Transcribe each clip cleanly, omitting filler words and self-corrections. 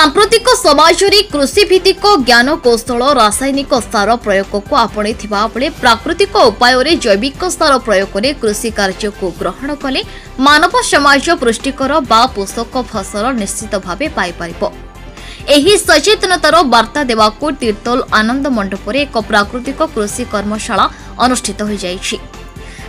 सांप्रतिक समाज में कृषि भित्तिक ज्ञान कौशल रासायनिक सार प्रयोग को आपणे बेले प्राकृतिक उपाय जैविक सार प्रयोग में कृषि कार्य को ग्रहण कले मानव समाज पुष्टिकर बा पोषक फसल निश्चित भाव पाइपर। एही सचेतनतार वार्ता देवाको तीर्तोल आनंद मंडप एक प्राकृतिक कृषि कर्मशाला अनुष्ठित हो जाइछि।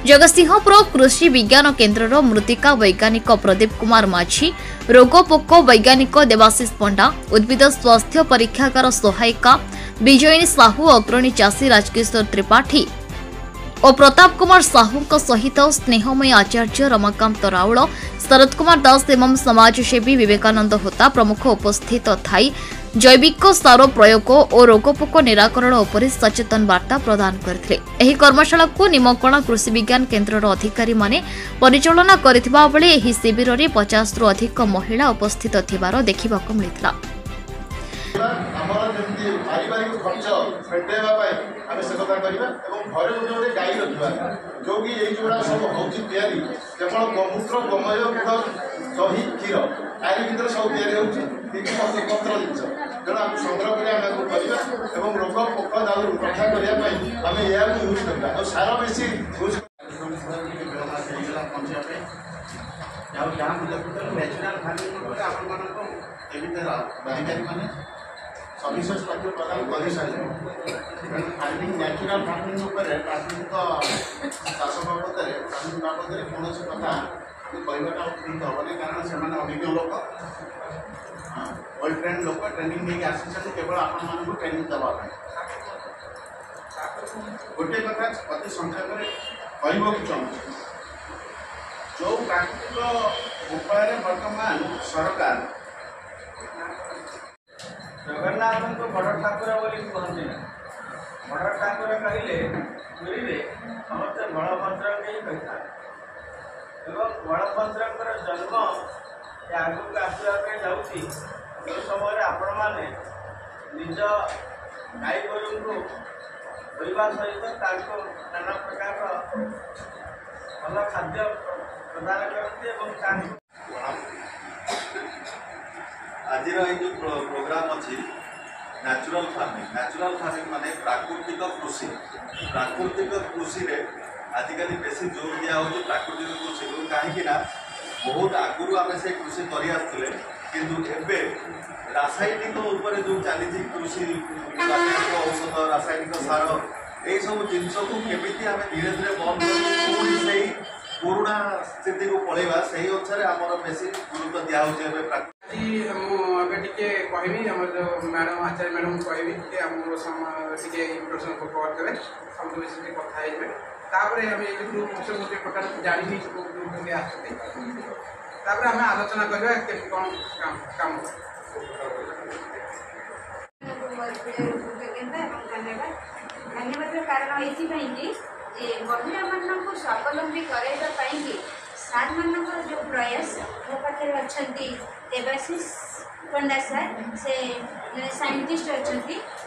जगतसिंहपुर कृषि विज्ञान केन्द्रर मृत्तिका वैज्ञानिक प्रदीप कुमार माझी, रोगपोक वैज्ञानिक देवाशीष पंडा, उद्भिद स्वास्थ्य परीक्षागार सहायिका विजयिनी साहू, अग्रणी चाषी राजकिशोर त्रिपाठी और प्रताप कुमार साहू सहित स्नेहमयी आचार्य रमाकांत राउल, शरद कुमार दास एवं समाजसेवी विवेकानंद होता प्रमुख उपस्थित थाई जैविक सार प्रयोग और रोगपोक निराकरण उपर सचेतन वार्ता प्रदान करथिले। एही कर्मशाला को निमकणा कृषि विज्ञान केन्द्रर अधिकारी माने परिचालना करथिबा बेले एही शिविर रे 50 रु अधिक महिला उपस्थित थिबार देखिबाको मिलितला। जो कि ये जोड़ा सब होची तयारी केवल गोमूत्र गोमय दही क्षीर आरि भीतर सब तयारी होची तीन पत्र जिनस तेणु आम संग्रह कर रोग पोक दाऊ रक्षा करने आम या यूज करवा और सार बेसी यूज नेचुराल फार्मिंग सविशेष तथ्य प्रदान कर सारे फार्मिंग नेचुराल फार्मिंग प्राकृतिक चाष बाबद फार्मिंग बाबद कौन कथा कहवाटा ठीक हेनी कारण से अभिज्ञ लोक वेल ट्रेन लोक ट्रेनिंग नहीं आसी केवल आपण ट्रेनिंग देवाई गोटे कथा अति संक्षेप कहवाक चाहूँ जो प्राकृतिक उपाय बर्तमान सरकार जगन्नाथ को बड़ ठाकुर बोली कहते ना बड़ ठाकुर कहले पुरी समस्त बलभद्र के कही बलभद्र जन्म आगक आसवाक जाऊँगी जो समय आपण मैंने निज गाई गोरु को सहित नाना प्रकार भल खाद्य प्रदान करते आज जो प्रोग्राम अच्छी नेचुरल फार्मिंग माने प्राकृतिक कृषि रे आजिकल बेसी जोर दिया हो प्राकृतिक कृषि को कहीं बहुत आगुरी आम से कृषि कर रासायनिक जो चली कृषि रासायनिक औषध रासायनिक सार यही सब जिनस को केमी आम धीरे धीरे बंद कर पुराणा स्थिति को पलैवा से अनुसार आम बेसी गुरुत्व दिया मुझे कहबी आम जो मैडम आचार्य मैडम कहबी टे इंट्रोडक्शन कवर करें सब विषय कथा तापर आम ये ग्रुप सब टोटाल जानी ग्रुप आसते आम आलोचना करवा कौन काम धन्यवाद कारण ये महिला मान स्वावलम्बी कराइवाई सार मान जो प्रयास मो पाखे अच्छा देवाशीष पंडा सार से साइंटिस्ट अच्छा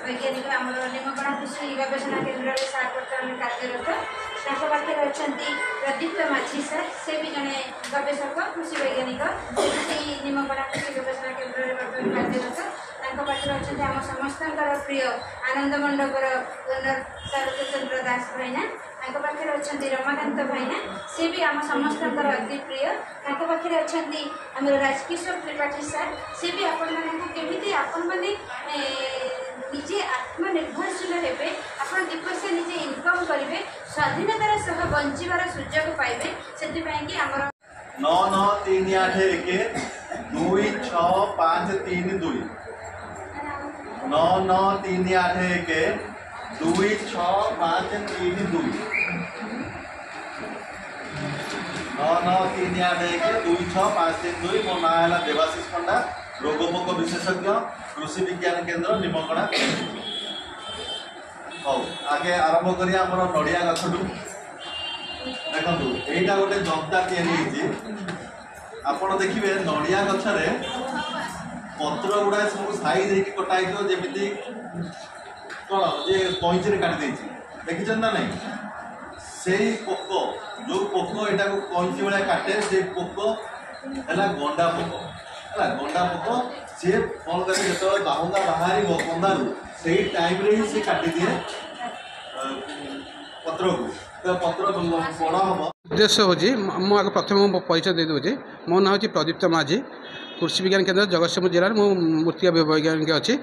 वैज्ञानिक आम निमकणा कृषि गवेषणा केन्द्र सार बर्तमान कार्यरत पाखे अच्छा प्रदीप माझी सार से भी जड़े गवेषक कृषि वैज्ञानिक निमकणा कृषि गवेषणा केन्द्र बर्तमान कार्यरत पाखे अच्छा आम समस्त प्रिय आनंद मंडपर ओनर शरद दास भाईना पाखे अच्छा रमाकांत भाईना सी भी आम समस्त अति प्रिय पाखे अच्छा आम राजकिशोर त्रिपाठी सार सी भी आपण मैंने आपण मैंने निजे आत्मनिर्भरशील हे आप दि पैसा निजे इनकम करेंगे स्वाधीनतार सह बंचार सुजोग पाइबे से आमर 9938 26532 9938 26532 9938 मो ना है देवाशीष पंडा रोगपोक विशेषज्ञ कृषि विज्ञान केन्द्र निमकणा। हाँ आगे आरंभ करिया आमर नड़िया गछटू देखु यहीटा गोटे जंता आपण देखिए नड़िया गछरे पत्र गुड़ा सब साइज कटाई जमी कौन जे कैंची काटी देखी ना नहीं से पोक जो पोक यहाँ कैंची भाया काटे से पोक है गंडा पोक है गंडा पोक सी कौन करे जो बाहुंगा बाहर कंधारू से टाइम रे ही सी काटी दिए पत्र को तो पत्र बड़ा हम उद्देश्य हूँ मुझे प्रथम परिचय दे दूँ मो ना हूँ प्रदीप्त माझी कृषि विज्ञान केन्द्र जगतसिंहपुर जिले में मूर्तिका वैज्ञानिक अच्छी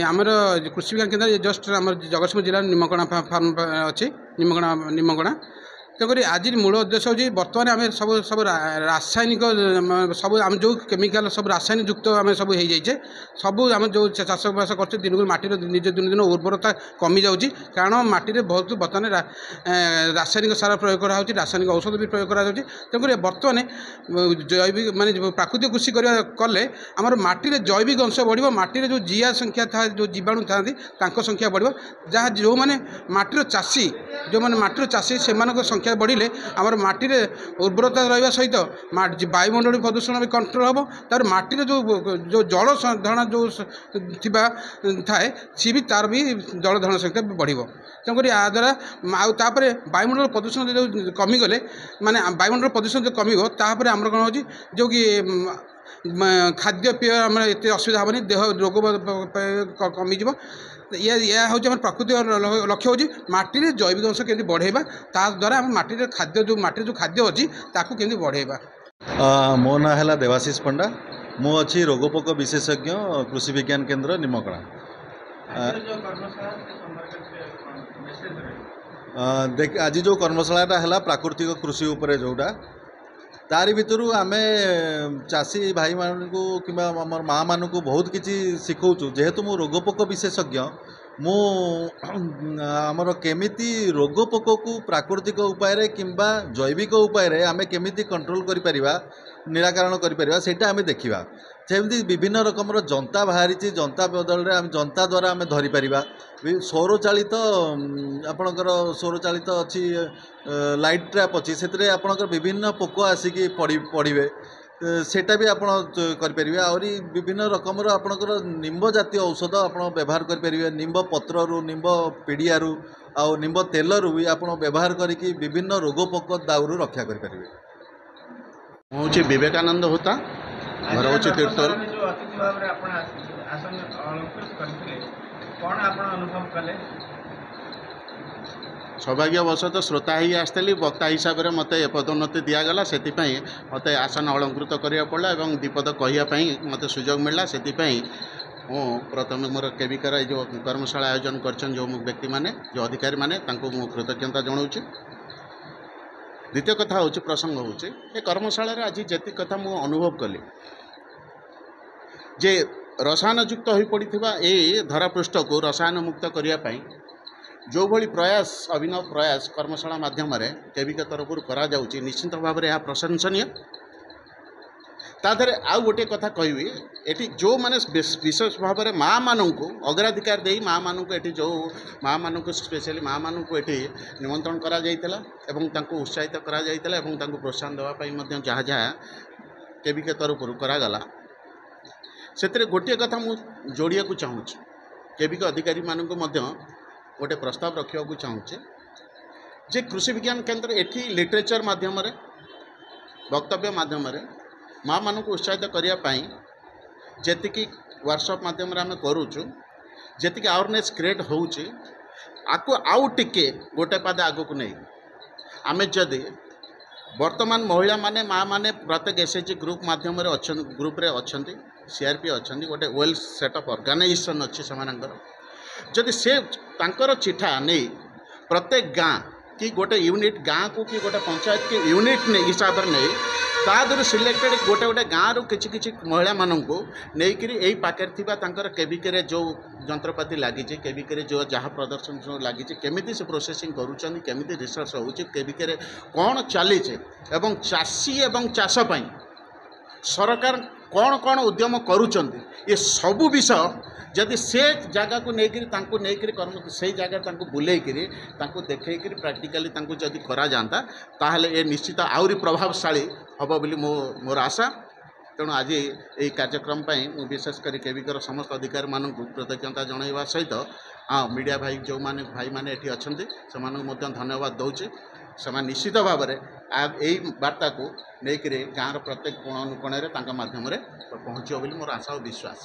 आमर कृषि विज्ञान केन्द्र जस्ट आम जगतसिंहपुर जिला निमकणा फार्म अच्छी निमकणा तेणुक आज मूल उद्देश्य हूँ बर्तमान आम सब सब रासायनिक सब आम जो केमिकाल सब रासायनिक युक्त आम सब हो जाइए सब आम जो चाषबास कर दिन को माटी निज दिन दिन उर्वरता कमी जाऊँगी कारण माटी बहुत बर्तमान रासायनिक सार प्रयोग करा रासायनिक औषध भी प्रयोग करा तेणुक बर्तमान जैविक माने प्राकृतिक कृषि कले आमर माटी जैविक अंश बढ़ माटी जो जीआ संख्या था जो जीवाणु था संख्या बढ़ जहाँ जो मैंने माटीर चाषी जो मैंने माटीर चाषी से संख्या बढ़िले आमर माटी उर्वरता रहा सहित वायुमंडल प्रदूषण भी कंट्रोल हम तार माटी जो जो जल धारणा जो थाए सी भी तार भी जल धारण संख्या बढ़ तेणुक या द्वारा आउे वायुमंडल प्रदूषण जो कमीगले माने वायुमंडल प्रदूषण जो कमिगो तापर आमर कौन हो जो कि खाद्य पेय आम एत असुविधा हेनी देह रोग कमिज या हूँ आम प्राकृतिक लक्ष्य हूँ माटी जैविक अंश केमती बढ़ेगा ता द्वारा आम माटी खाद्य जो खाद्य अच्छी ताकू केमती बढ़ेगा। मो ना है देवाशीष पंडा मु अच्छी रोगपोक विशेषज्ञ कृषि विज्ञान केन्द्र निमकणा। देख आज जो कर्मशाला है प्राकृतिक कृषि उपरे जोटा तारी भितर आम चाषी भाई मानू कि माँ मानू बहुत किसी शिखौचु जेहेतु मु रोगपोक विशेषज्ञ मु आमर केमिति रोगपोक को प्राकृतिक उपाय किंबा जैविक उपाय आम केमिति कंट्रोल करिपरिबा निराकरण करिपरिबा सेटा आम देखिबा सेमती विभिन्न रकम जंता बाहरी जंता बदल में आम जंता द्वारा आम धरी परिबा सौर चालित आपणकर सौर चालित अच्छी लाइट ट्रैप अच्छी से आपणकर विभिन्न पोक आसिकी पड़े सेटा भी आप करेंगे आहरी विभिन्न रकम आपणकर निम्ब जातीय औषध आप व्यवहार करेंगे निम्ब पत्रु निम्ब पिड़िया आउ निम्ब तेलू भी आप व्यवहार करके विभिन्न रोगपोक दाउरू रक्षा करेंगे। हूँ विवेकानंद होता घर हूँ तीर्थर सौभाग्यवशतः श्रोता ही आसती वक्ता हिसाब से मत पदोन्नति दिगला से मत आसन अलंकृत करा पड़ा और दीपद कहवाई मत सुजोग मिलला से प्रथम मोर केविकर जो कर्मशाला आयोजन कर जो व्यक्ति माने जो अधिकारी माने मु कृतज्ञता जनाऊँ। द्वितीय कथा हूँ प्रसंग हूँ कर्मशाला आज जी कथा मु अनुभव कली जे रसायनयुक्त हो पड़ा ये धरापृष्ठ को रसायन मुक्त करने जो भली प्रयास अभिनव प्रयास कर्मशाला माध्यम केविका तरफ करा निश्चित भाव में यह प्रशंसनीय। तादरे आउ गोटे कथा कहबी ये जो मैंने विशेष भाव में माँ मानू अग्राधिकार दे माँ मानू ये जो माँ मानू स्पेशली माँ मानू ये निमंत्रण करा जाइतला एवं तांको उत्साहित करा जाइतला एवं तांको प्रोत्साहन देवाई जहाँ जहाँ केविका तरफ करागला से गोटे कथा मु जोड़िया चाहूँ केविका अधिकारी मानू गोटे प्रस्ताव रखा चाहूँचे जे कृषि विज्ञान केन्द्र एठी लिटरेचर माध्यम वक्तव्य माध्यम माँ मानू उत्साहित करने जी वर्कशॉप माध्यम आम करुचु जी अवेयरनेस क्रिएट होउची आकु आउ टिके गोटे पाद आगु को नहीं आम जदि वर्तमान महिला माने माँ माने प्रत्येक एसएचजी ग्रुप माध्यम ग्रुप रे अच्छी सीआरपी अच्छा गोटे वेल सेटअप ऑर्गेनाइजेशन अच्छी से जदि से तांकर चिठा नहीं प्रत्येक गाँ कि गोटे यूनिट गाँ को कि गोटे पंचायत के यूनिट नहीं हिसाब से नहीं तादर सिलेक्टेड गोटे गोटे गाँ रु किसी महिला मानू नहींकि यही पाखे थी केविके जो जंत्रपाति लगी केविके जो जहाँ प्रदर्शन लगी केमी से प्रोसेसिंग करुँच रिसर्च होविके कौन चली चाषी एवं चाषपाई सरकार कौन कौन उद्यम करुँच ये सबू विषय जदि से जगह को लेकर कर्म से जगह बुलेकरी देखकर प्राक्टिकली जदि करा जाता ताहले ये निश्चित आहरी प्रभावशाली हम बोली मोर आशा। तेणु आज ये कार्यक्रम विशेषकर केविकर समस्त अधिकारी मानू कृतज्ञता जनवा सहित हाँ मीडिया भाई जो माने भाई माने एठी अछंती से धन्यवाद दौचे ସେମାନେ ନିଶ୍ଚିତ ଭାବରେ ଏଇ ବାର୍ତ୍ତାକୁ ନେଇକରି ଗାଁର ପ୍ରତ୍ୟେକ କୋଣ ଅନୁକୋଣରେ ତାଙ୍କ ମାଧ୍ୟମରେ ପହଞ୍ଚିବ ବୋଲି ମୋର ଆଶା ଓ ବିଶ୍ୱାସ।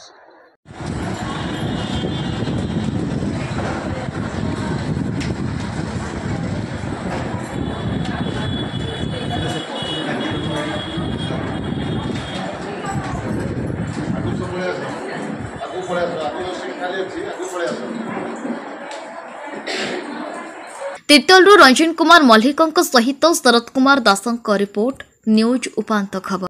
ତିର୍ତ୍ତୋଲରୁ ରଞ୍ଜନ କୁମାର ମଲ୍ଲିକଙ୍କ ସହିତ ଶରତ କୁମାର ଦାସଙ୍କ ରିପୋର୍ଟ ନ୍ୟୁଜ୍ ଉପାନ୍ତ ଖବର।